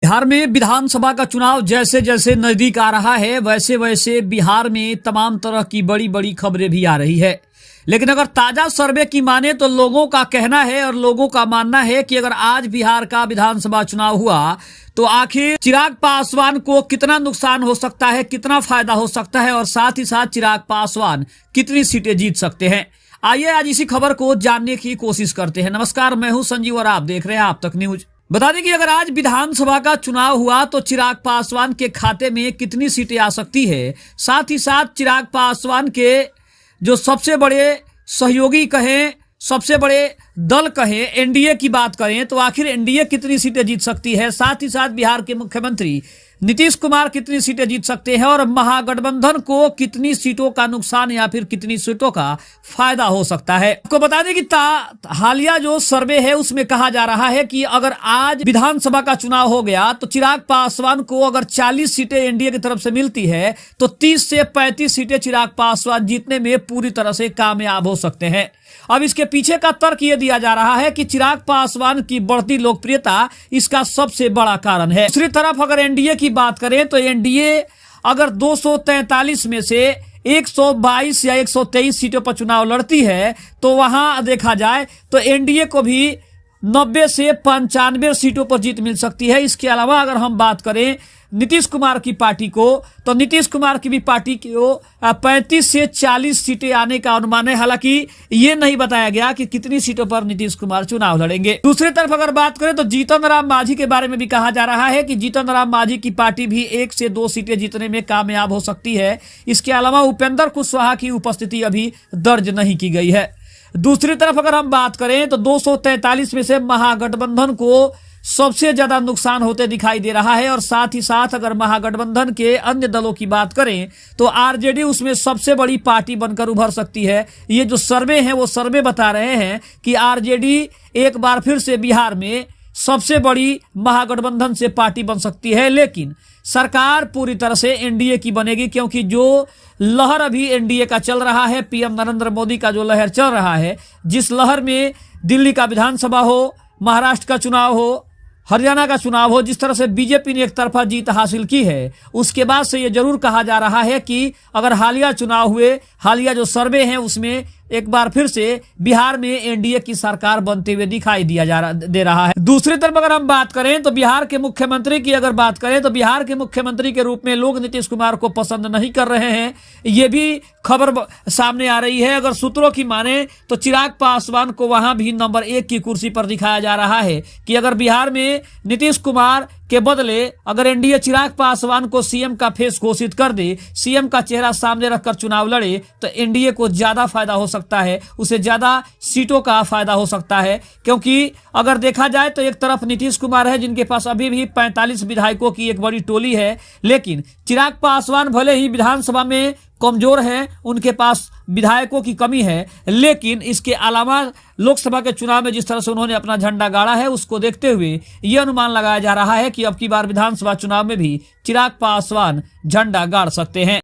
बिहार में विधानसभा का चुनाव जैसे जैसे नजदीक आ रहा है वैसे वैसे बिहार में तमाम तरह की बड़ी बड़ी खबरें भी आ रही है। लेकिन अगर ताजा सर्वे की माने तो लोगों का कहना है और लोगों का मानना है कि अगर आज बिहार का विधानसभा चुनाव हुआ तो आखिर चिराग पासवान को कितना नुकसान हो सकता है, कितना फायदा हो सकता है और साथ ही साथ चिराग पासवान कितनी सीटें जीत सकते हैं। आइए आज इसी खबर को जानने की कोशिश करते हैं। नमस्कार, मैं हूं संजीव और आप देख रहे हैं आप तक न्यूज। बता दें कि अगर आज विधानसभा का चुनाव हुआ तो चिराग पासवान के खाते में कितनी सीटें आ सकती है, साथ ही साथ चिराग पासवान के जो सबसे बड़े सहयोगी कहें, सबसे बड़े दल कहें, एनडीए की बात करें तो आखिर एनडीए कितनी सीटें जीत सकती है, साथ ही साथ बिहार के मुख्यमंत्री नीतीश कुमार कितनी सीटें जीत सकते हैं और महागठबंधन को कितनी सीटों का नुकसान या फिर कितनी सीटों का फायदा हो सकता है। आपको बता दें कि हालिया जो सर्वे है उसमें कहा जा रहा है कि अगर आज विधानसभा का चुनाव हो गया तो चिराग पासवान को अगर 40 सीटें एनडीए की तरफ से मिलती है तो 30 से 35 सीटें चिराग पासवान जीतने में पूरी तरह से कामयाब हो सकते हैं। अब इसके पीछे का तर्क यह दिया जा रहा है कि चिराग पासवान की बढ़ती लोकप्रियता इसका सबसे बड़ा कारण है। दूसरी तरफ अगर एनडीए की बात करें तो एनडीए अगर 243 में से 122 या 123 सीटों पर चुनाव लड़ती है तो वहां देखा जाए तो एनडीए को भी 90 से 95 सीटों पर जीत मिल सकती है। इसके अलावा अगर हम बात करें नीतीश कुमार की पार्टी को तो नीतीश कुमार की भी पार्टी को 35 से 40 सीटें आने का अनुमान है। हालांकि ये नहीं बताया गया कि कितनी सीटों पर नीतीश कुमार चुनाव लड़ेंगे। दूसरी तरफ अगर बात करें तो जीतन राम मांझी के बारे में भी कहा जा रहा है कि जीतन राम मांझी की पार्टी भी 1 से 2 सीटें जीतने में कामयाब हो सकती है। इसके अलावा उपेंद्र कुशवाहा की उपस्थिति अभी दर्ज नहीं की गई है। दूसरी तरफ अगर हम बात करें तो 243 में से महागठबंधन को सबसे ज्यादा नुकसान होते दिखाई दे रहा है और साथ ही साथ अगर महागठबंधन के अन्य दलों की बात करें तो आरजेडी उसमें सबसे बड़ी पार्टी बनकर उभर सकती है। ये जो सर्वे हैं वो सर्वे बता रहे हैं कि आरजेडी एक बार फिर से बिहार में सबसे बड़ी महागठबंधन से पार्टी बन सकती है। लेकिन सरकार पूरी तरह से एनडीए की बनेगी क्योंकि जो लहर अभी एनडीए का चल रहा है, पीएम नरेंद्र मोदी का जो लहर चल रहा है, जिस लहर में दिल्ली का विधानसभा हो, महाराष्ट्र का चुनाव हो, हरियाणा का चुनाव हो, जिस तरह से बीजेपी ने एक तरफा जीत हासिल की है, उसके बाद से ये जरूर कहा जा रहा है कि अगर हालिया चुनाव हुए, हालिया जो सर्वे हैं उसमें एक बार फिर से बिहार में एनडीए की सरकार बनते हुए दिखाई दे रहा है। दूसरी तरफ अगर हम बात करें तो बिहार के मुख्यमंत्री की अगर बात करें तो बिहार के मुख्यमंत्री के रूप में लोग नीतीश कुमार को पसंद नहीं कर रहे हैं। ये भी खबर सामने आ रही है। अगर सूत्रों की माने तो चिराग पासवान को वहां भी नंबर 1 की कुर्सी पर दिखाया जा रहा है कि अगर बिहार में नीतीश कुमार के बदले अगर एनडीए चिराग पासवान को सीएम का फेस घोषित कर दे, सीएम का चेहरा सामने रखकर चुनाव लड़े तो एनडीए को ज्यादा फायदा हो सकता है, उसे ज्यादा सीटों का फायदा हो सकता है। क्योंकि अगर देखा जाए तो एक तरफ नीतीश कुमार है जिनके पास अभी भी 45 विधायकों की एक बड़ी टोली है, लेकिन चिराग पासवान भले ही विधानसभा में कमजोर है, उनके पास विधायकों की कमी है, लेकिन इसके अलावा लोकसभा के चुनाव में जिस तरह से उन्होंने अपना झंडा गाड़ा है उसको देखते हुए यह अनुमान लगाया जा रहा है कि अब की बार विधानसभा चुनाव में भी चिराग पासवान झंडा गाड़ सकते हैं।